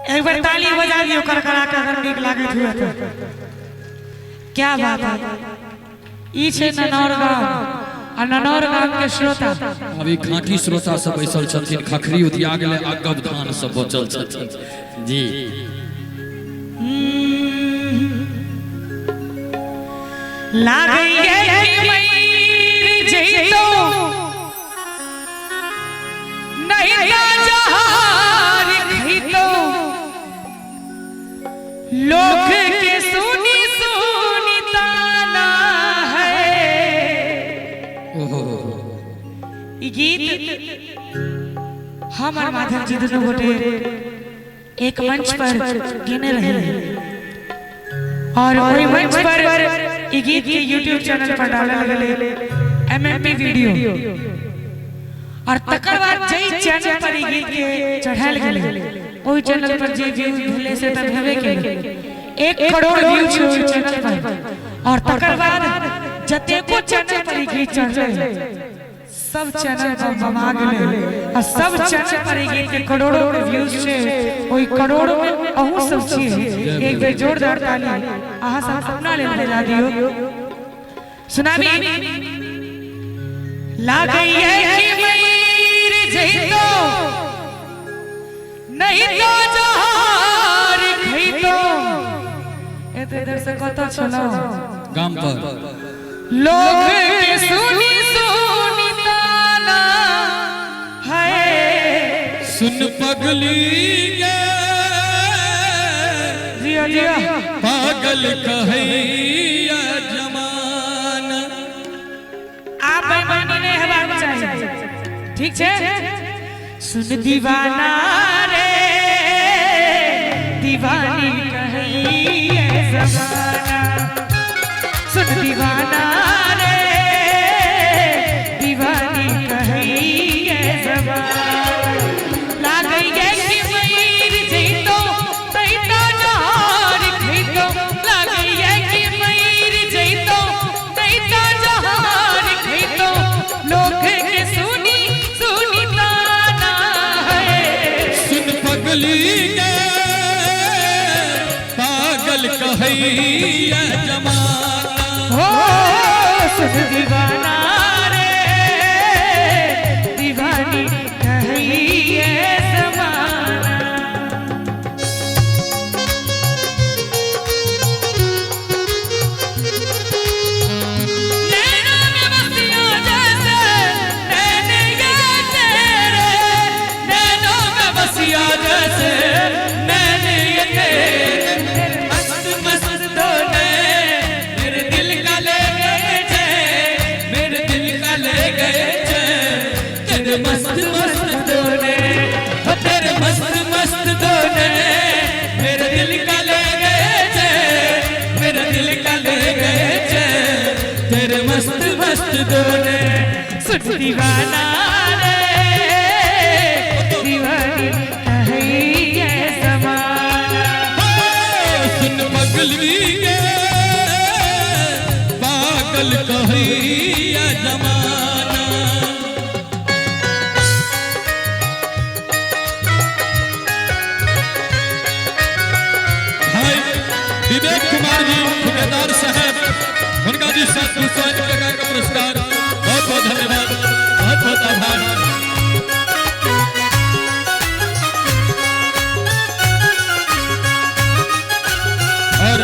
एक बार ताली बजा दियो करकरा के अगर नीक लागे हुए तो क्या बात है। ई छे ननौर गांव आ ननौर गांव के श्रोता अभी खाँटी श्रोता सब बैसल छथिन, खखरी उधिया गेलै, अगब धान सब बचल छथिन जी। लागैए कि मईर जइतो नहीं जहार खइतो लोग के सुनी सुनी ताना है। ई गीत हमार माधव जी दोनों गोटे एक मंच पर गिने रहे और वही मंच पर ई गीत के YouTube चैनल पर डाले लगले MMP वीडियो और तकर बाद जई चैनल पर ई गीत के चढ़ाल गेले ओई चैनल पर जे व्यू भेले से त भेबे केले 1 करोड़ व्यू छै ओई चैनल पर। और तकर बाद जतेको चैनल पर ई गीत चढ़ले सब चैनल पर बमा गेले और सब चैनल पर ई गीत के करोड़ों व्यूज छै। ओई करोड़ों में अहू सब छी। एक बेर जोरदार ताली आहा सब अपना ले बजा दियो। सुनाबी लागैए कि मईर जइतो नहीं तो जहार खइतो। एते इधर से कत छलो गाम पर लोग के सुनी सुनी ताना है। सुन पगली गे जिया जिया पागल कहैया जमाना। आप बेईमानी नहीं हेबाक चाहिए, ठीक छे। सुन दीवाना रे दीवानी कहैया जमाना। सुन दीवाना रे दीवानी कहैया जमाना। लागैए कि मईर जइतो नहीं तो जहार खइतो। लागैए कि मईर जइतो नहीं तो जहार खइतो लोग के सुनी सुनी ताना है। सुन पगली गे पागल कहैया जमाना। हो सुन दीवाना रे दीवानी कहैया जमाना। नैना में बसिया जैसे नैने ये तेरे। नैनों में बसिया जैसे नैने ये तेरे। मस्त मस्त दोने मेरे दिल का ले गए चैन। मेरे दिल का ले गए चैन। तेरे मस्त मस्त दोने हो तेरे मस्त मस्त दोने मेरे दिल का ले गए चैन। मेरे दिल का ले गए चैन। तेरे मस्त मस्त दोने। सुन दीवाना रे दीवानी कहैया जमाना। सुन पगली गे पागल कहैया जमाना। भाई विवेक कुमार जी ठेकेदार साहब उनका जी 700 टका का पुरस्कार, बहुत बहुत धन्यवाद, बहुत बहुत आभार। और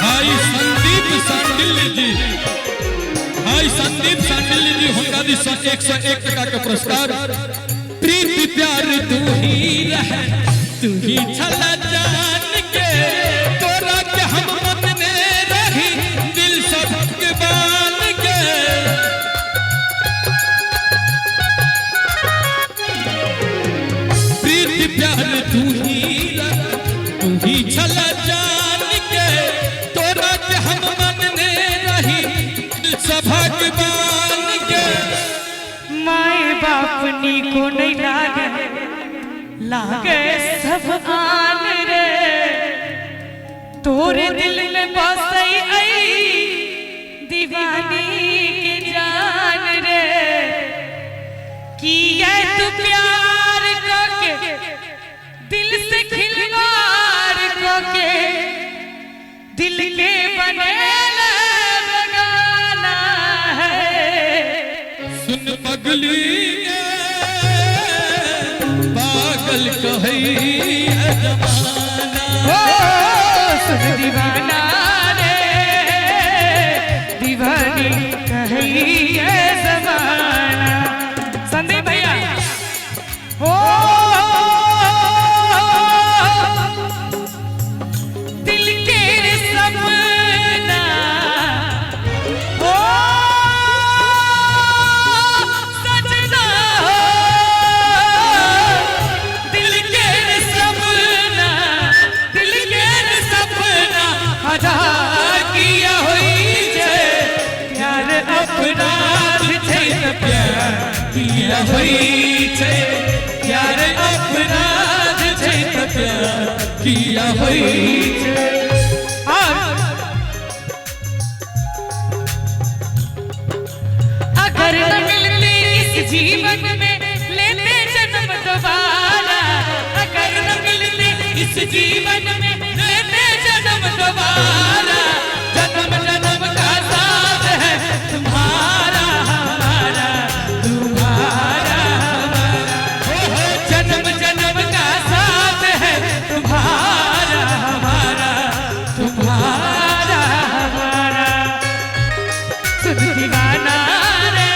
भाई संदीप सांडिल्य जी, भाई संदीप सांडिल्य जी उनका जी 101 टका का पुरस्कार। प्रीति प्यार तू ही रह तू ही छला जान के तोरा के हम मन में रही दिल सब के बान के। प्रीति प्यार तू ही रह तू ही छला जान के तोरा के हम मन में रही दिल सब के बान के। माए बाप नी को नहीं लागे लागे सब आन रे। तोरे दिल में बसई आई दीवानी के जान रे। कि ये तू प्यार करके दिल दिल के बनेला बगाना है। सुन पगली पागल कहैया जमाना, सुन दीवाना रे दीवानी कहैया जमाना। संदीप भैया ओ दिल के सपना ओ सजना दिल के सपना अदा किया हुई छे प्यार अपराध छे प्यार किया हुई छे प्यार अपराध छे प्यार किया हुई छे। अगर न मिलती इस जीवन में लेते जन्म दोबारा, अगर न मिलती इस जीवन में लेते जन्म दोबारा, जन्म जन्म का साथ है तुम्हारा हमारा तुम्हारा हमारा, जन्म जन्म का साथ है तुम्हारा हमारा तुम्हारा हमारा। सुन दीवाना रे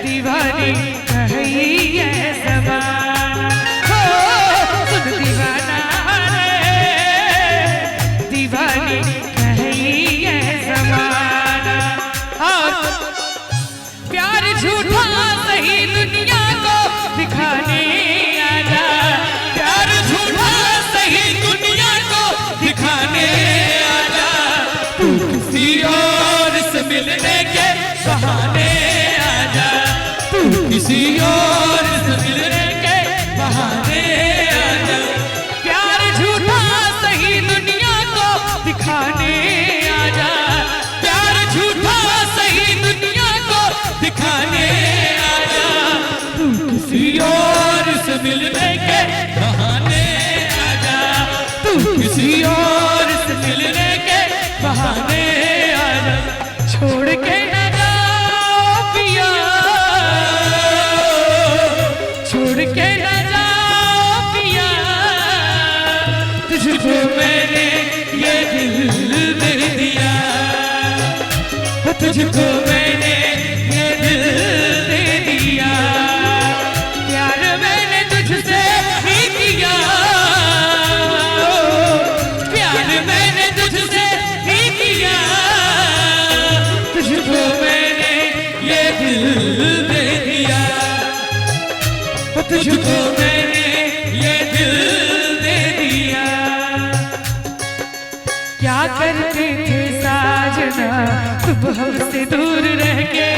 दीवानी कहैया जमाना, सुन दीवाना दीवानी कहैया जमाना। और प्यार झूठा सही दुनिया को दिखाने आजा, प्यार झूठा सही दुनिया को दिखाने आजा, तू किसी और से मिलने के बहाने आजा, तू किसी और से मिलने के बहाने आजा। प्यार झूठा सही दुनिया को दिखाने आजा, प्यार झूठा सही दुनिया को दिखाने आजा, तू किसी और से मिलने के बहाने आजा, तू किसी और से मिलने के बहाने आजा। छोड़ के न जाओ पिया, छोड़ के न जाओ पिया, तुझको मैंने ये दिल दे दिया, तुझको मैंने ये दिल दे दिया, प्यार मैंने तुझसे ही किया, प्यार मैंने तुझसे ही किया, तुझको मैंने ये दिल दे दिया, तुझको मैंने ये दिल दे दिया। क्या करते थे साजना तुम हमसे दूर रह के,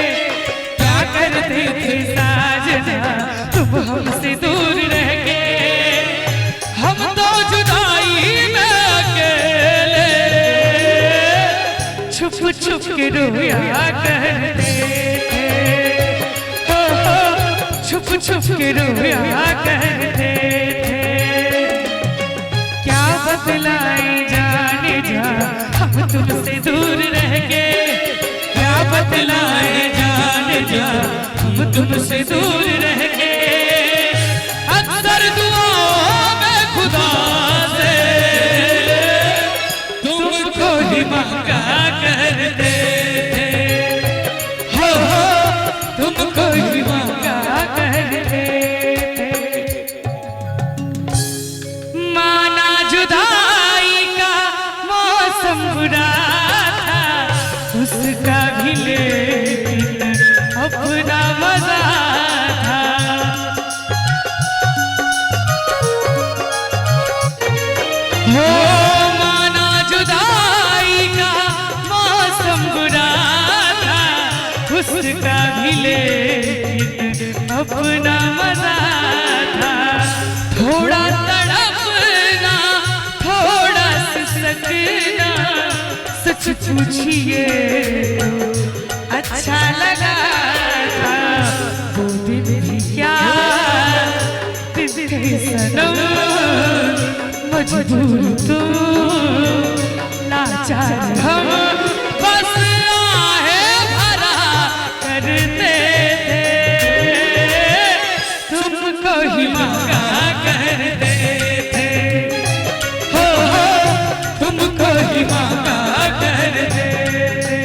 क्या करते थे साजना तुम हमसे दूर रह के, हम तो जुदाई में अकेले छुप छुप के रोया करते थे, छुप छुप के रोया करते थे। क्या बतलाए जाने जा हम तुमसे दूर रह के, क्या बतलाए जाने जा हम तुमसे दूर रह के। अक्सर दुआओं में खुदा से तुमको ही मांगा करते थे, हो तुमको ही मांगा करते थे। माना जुदाई का मौसम बुरा था, उसका भी लेकिन अपना मजा था। हो माना जुदाई का मौसम बुरा था, उसका भी लेकिन अपना मजा था। थोड़ा तड़पना थोड़ा सिसकना, सच पूछिए तो अच्छा लगा था। वो दिन भी क्या दिन थे सनम, मजबूर तू लाचार हम बस आहे भरा करते थे, तुमको ही मांगा करते थे, हो तुमको ही मांगा करते थे।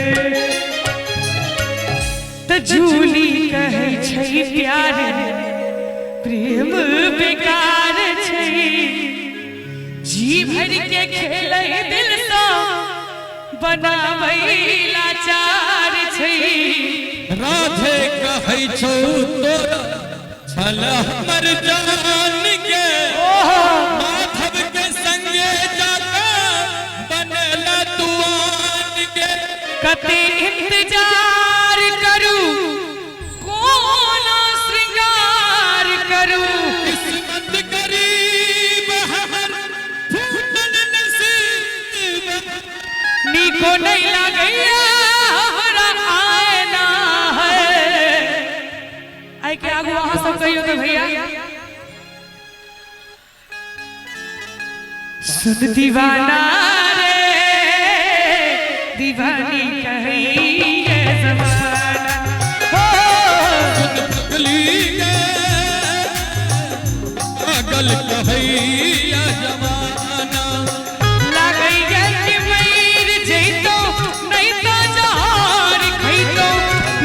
तो झूली कहे छै प्यार प्रेम बेकार छै, जी भर के खेले दिल तो बनावे लाचार छै। राधे कहै छौ तोरा छल हमर जान के, माधव के संगे जाके बनला तुआन के। कते इंतजार करू कोना श्रृंगार करू, किस्मत करीब हमर फूटल नसीब। नीको नहीं लगैया हमरा आएना है। आई के आगू अहाँ सब कहियो तो भैया सुन दीवाना रे दीवानी कही ये ज़माना, हो पगली के पागल कहैया जमाना। लागैया कि मर जइतो नहीं तो जहर खइतो,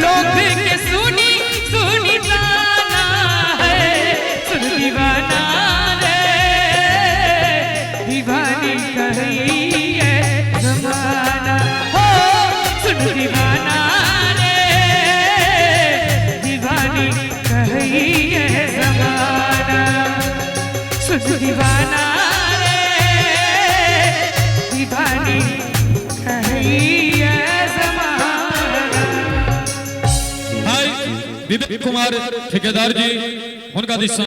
लोग के सुनी सुनी ताना है। सुन दीवाना रे दीवानी कही ये ज़माना, हो सुन दीवाना रे दीवानी कही ये ज़माना, सुन दीवाना रे दीवानी कही ये ज़माना। हाय विवेक कुमार ठेकेदार जी, उनका दिशा